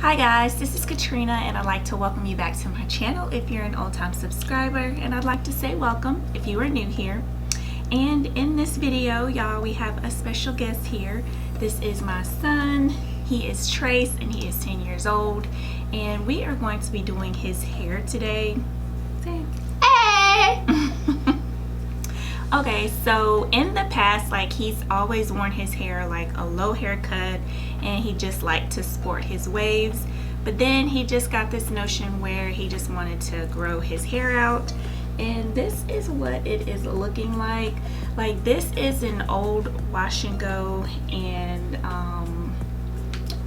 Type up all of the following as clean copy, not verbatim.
Hi guys, this is Katrina and I'd like to welcome you back to my channel if you're an old-time subscriber, and I'd like to say welcome if you are new here. And in this video, y'all, we have a special guest here. This is my son. He is Trace and he is 10 years old, and we are going to be doing his hair today. Say hey! Okay, so in the past, like, he's always worn his hair like a low haircut and he just liked to sport his waves, but then he just got this notion where he just wanted to grow his hair out, and this is what it is looking like. Like, this is an old wash and go, and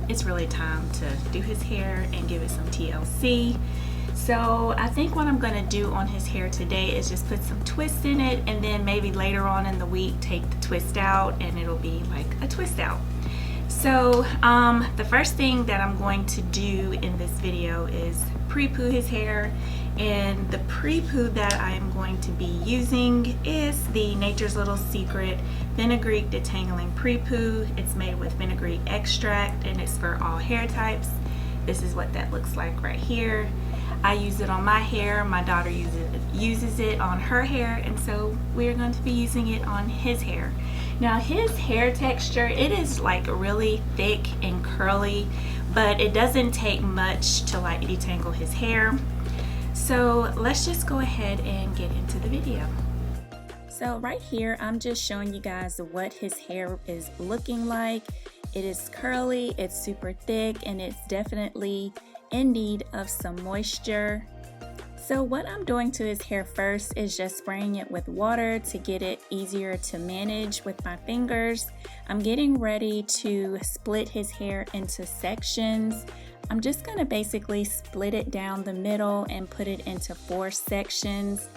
it's really time to do his hair and give it some TLC. So I think what I'm going to do on his hair today is just put some twist in it, and then maybe later on in the week take the twist out and it'll be like a twist out. So the first thing that I'm going to do in this video is pre-poo his hair, and the pre-poo that I am going to be using is the Nature's Little Secret Fenugreek Detangling Pre-Poo. It's made with fenugreek extract and it's for all hair types. This is what that looks like right here. I use it on my hair, my daughter uses it on her hair, and so we're going to be using it on his hair. Now his hair texture, it is like really thick and curly, but it doesn't take much to like detangle his hair. So let's just go ahead and get into the video. So right here, I'm just showing you guys what his hair is looking like. It is curly, it's super thick, and it's definitely in need of some moisture. So what I'm doing to his hair first is just spraying it with water to get it easier to manage with my fingers. I'm getting ready to split his hair into sections. I'm just going to basically split it down the middle and put it into 4 sections.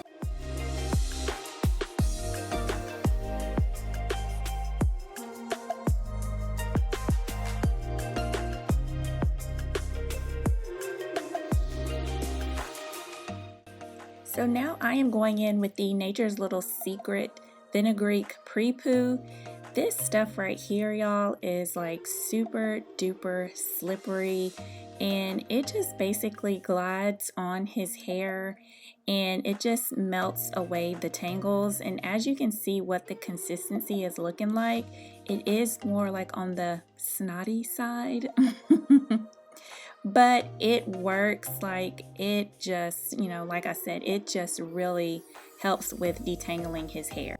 So now I am going in with the Nature's Little Secret Fenugreek Pre-Poo. This stuff right here, y'all, is like super duper slippery, and it just basically glides on his hair and it just melts away the tangles. And as you can see what the consistency is looking like, it is more like on the snotty side. But it works. Like, it just, you know, like I said, it just really helps with detangling his hair.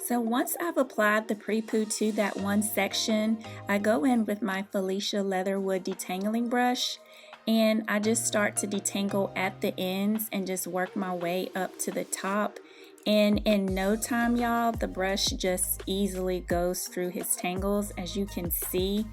So once I've applied the pre-poo to that one section, I go in with my Felicia Leatherwood detangling brush, and I just start to detangle at the ends and just work my way up to the top. And in no time, y'all, the brush just easily goes through his tangles, as you can see.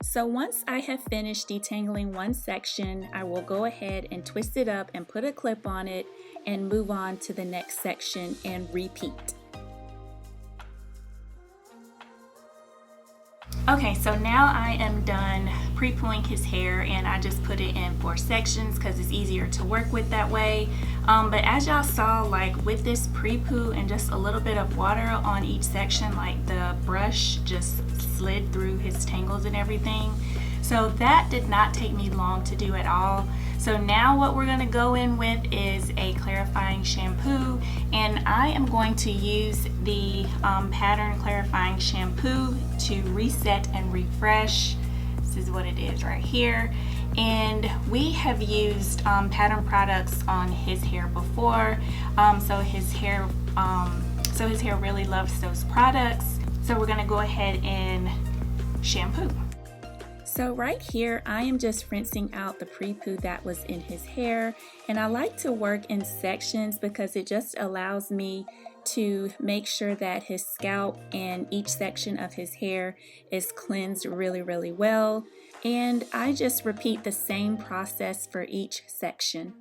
So once I have finished detangling one section, I will go ahead and twist it up and put a clip on it and move on to the next section and repeat. Okay, so now I am done pre-pooing his hair, and I just put it in 4 sections because it's easier to work with that way. But as y'all saw, like with this pre-poo and just a little bit of water on each section, like the brush just slid through his tangles and everything. So that did not take me long to do at all. So now what we're going to go in with is a clarifying shampoo, and I am going to use the Pattern Clarifying Shampoo to reset and refresh. This is what it is right here. And we have used Pattern products on his hair before, so his hair really loves those products. So we're going to go ahead and shampoo. So right here, I am just rinsing out the pre-poo that was in his hair, and I like to work in sections because it just allows me to make sure that his scalp and each section of his hair is cleansed really well. And I just repeat the same process for each section.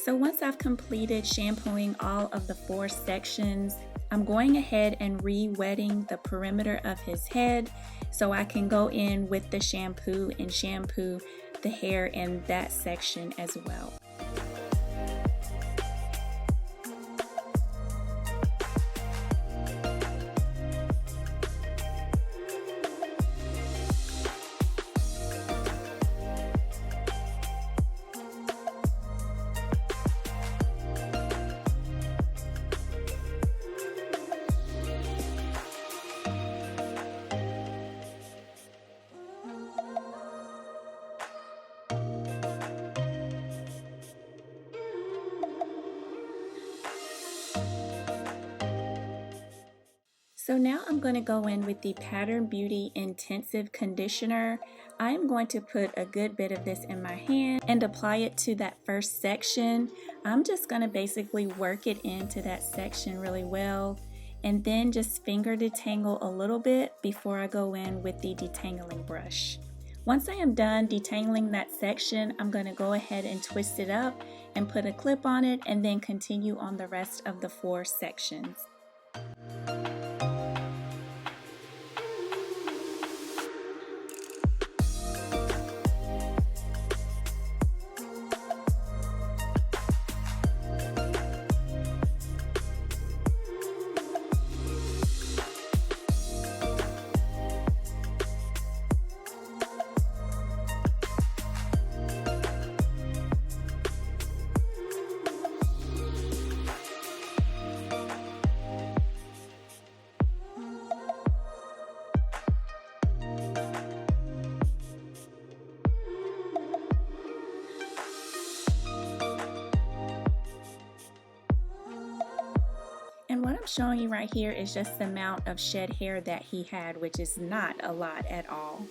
So once I've completed shampooing all of the 4 sections, I'm going ahead and re-wetting the perimeter of his head so I can go in with the shampoo and shampoo the hair in that section as well. So now I'm going to go in with the Pattern Beauty Intensive Conditioner. I'm going to put a good bit of this in my hand and apply it to that first section. I'm just going to basically work it into that section really well and then just finger detangle a little bit before I go in with the detangling brush. Once I am done detangling that section, I'm going to go ahead and twist it up and put a clip on it and then continue on the rest of the 4 sections. And what I'm showing you right here is just the amount of shed hair that he had, which is not a lot at all.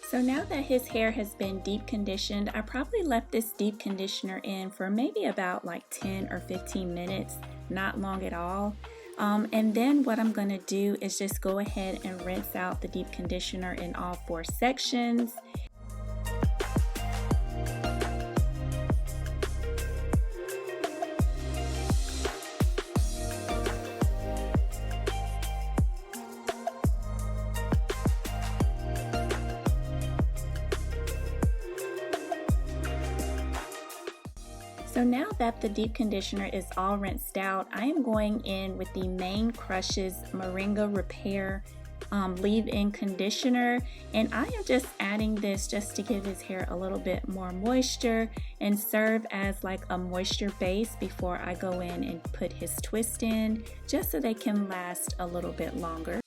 So now that his hair has been deep conditioned, I probably left this deep conditioner in for maybe about like 10 or 15 minutes, not long at all. And then what I'm going to do is just go ahead and rinse out the deep conditioner in all 4 sections. So now that the deep conditioner is all rinsed out, I am going in with the Main Crushes Moringa Repair leave-in conditioner, and I am just adding this just to give his hair a little bit more moisture and serve as like a moisture base before I go in and put his twist in, just so they can last a little bit longer.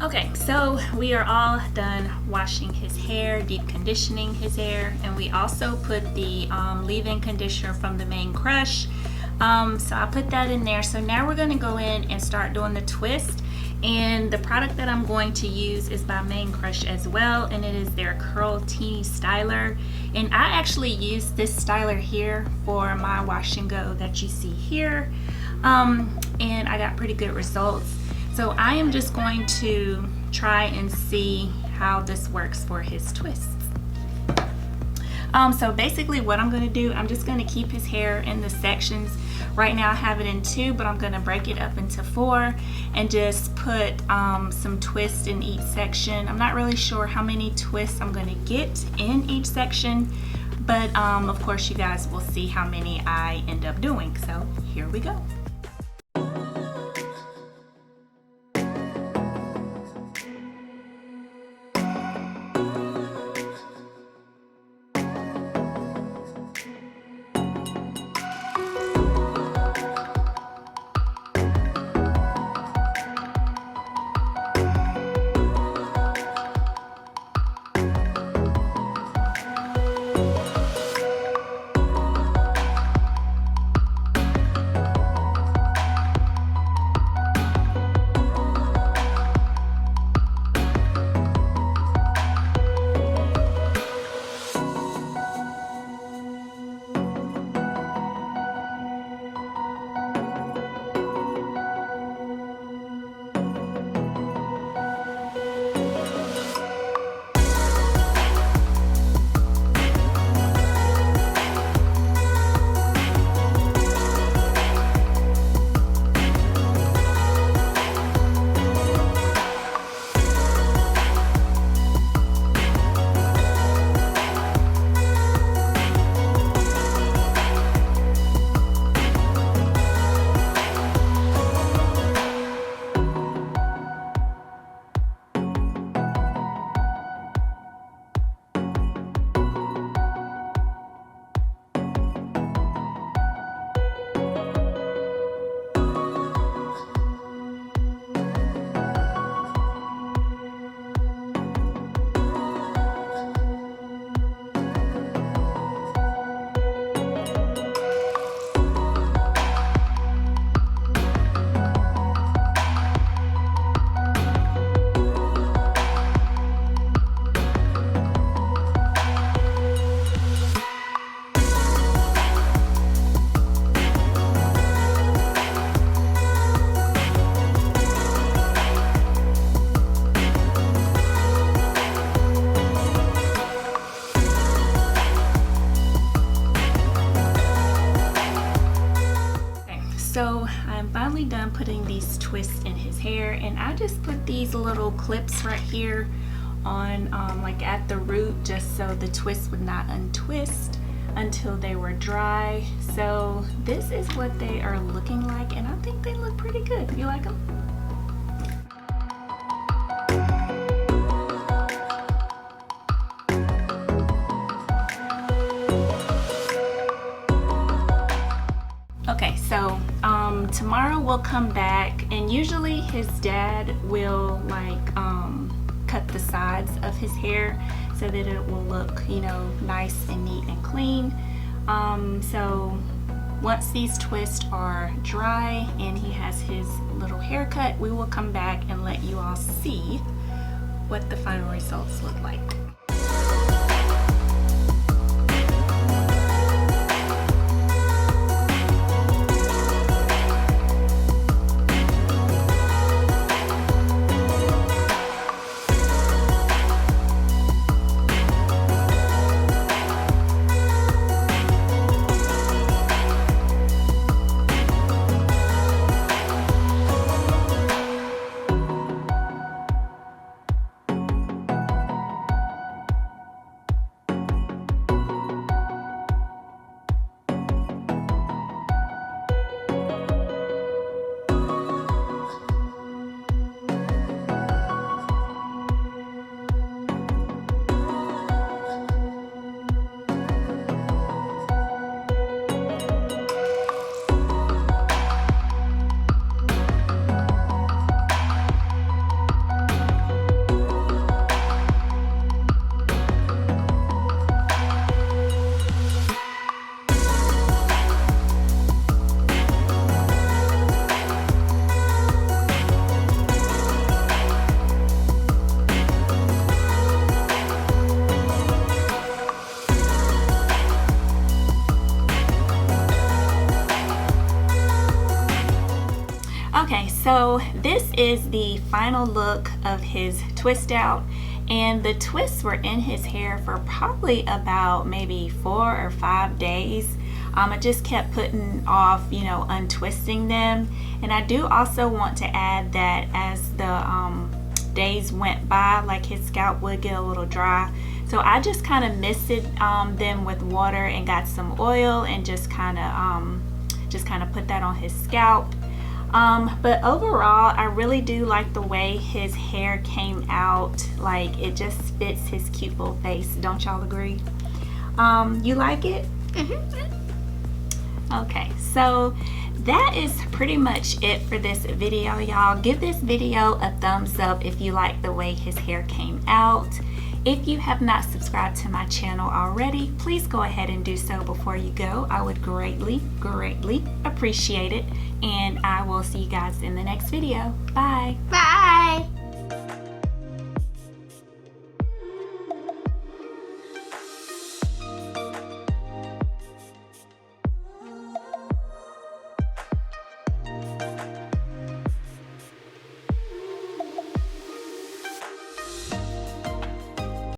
Okay, so we are all done washing his hair, deep conditioning his hair, and we also put the leave-in conditioner from the Main Crush. So I put that in there. So now we're going to go in and start doing the twist. And the product that I'm going to use is by Main Crush as well, and it is their Curl Teeny Styler. And I actually use this styler here for my wash and go that you see here, and I got pretty good results. So I am just going to try and see how this works for his twists. So basically what I'm going to do, I'm just going to keep his hair in the sections. Right now I have it in 2, but I'm going to break it up into 4 and just put some twists in each section. I'm not really sure how many twists I'm going to get in each section, but of course you guys will see how many I end up doing. So here we go. So I'm finally done putting these twists in his hair, and I just put these little clips right here on like at the root, just so the twists would not untwist until they were dry. So this is what they are looking like, and I think they look pretty good. You like them? Okay, so tomorrow we'll come back, and usually his dad will like cut the sides of his hair so that it will look, you know, nice and neat and clean. So once these twists are dry and he has his little haircut, we will come back and let you all see what the final results look like. Okay, so this is the final look of his twist out, and the twists were in his hair for probably about maybe 4 or 5 days. I just kept putting off, you know, untwisting them. And I do also want to add that as the days went by, like his scalp would get a little dry. So I just kind of misted them with water and got some oil and just kind of put that on his scalp. But overall, I really do like the way his hair came out. Like, it just fits his cute little face. Don't y'all agree? You like it? Mm-hmm. Okay, so that is pretty much it for this video, y'all. Give this video a thumbs up if you like the way his hair came out. If you have not subscribed to my channel already, please go ahead and do so before you go. I would greatly appreciate it. And I will see you guys in the next video. Bye. Bye.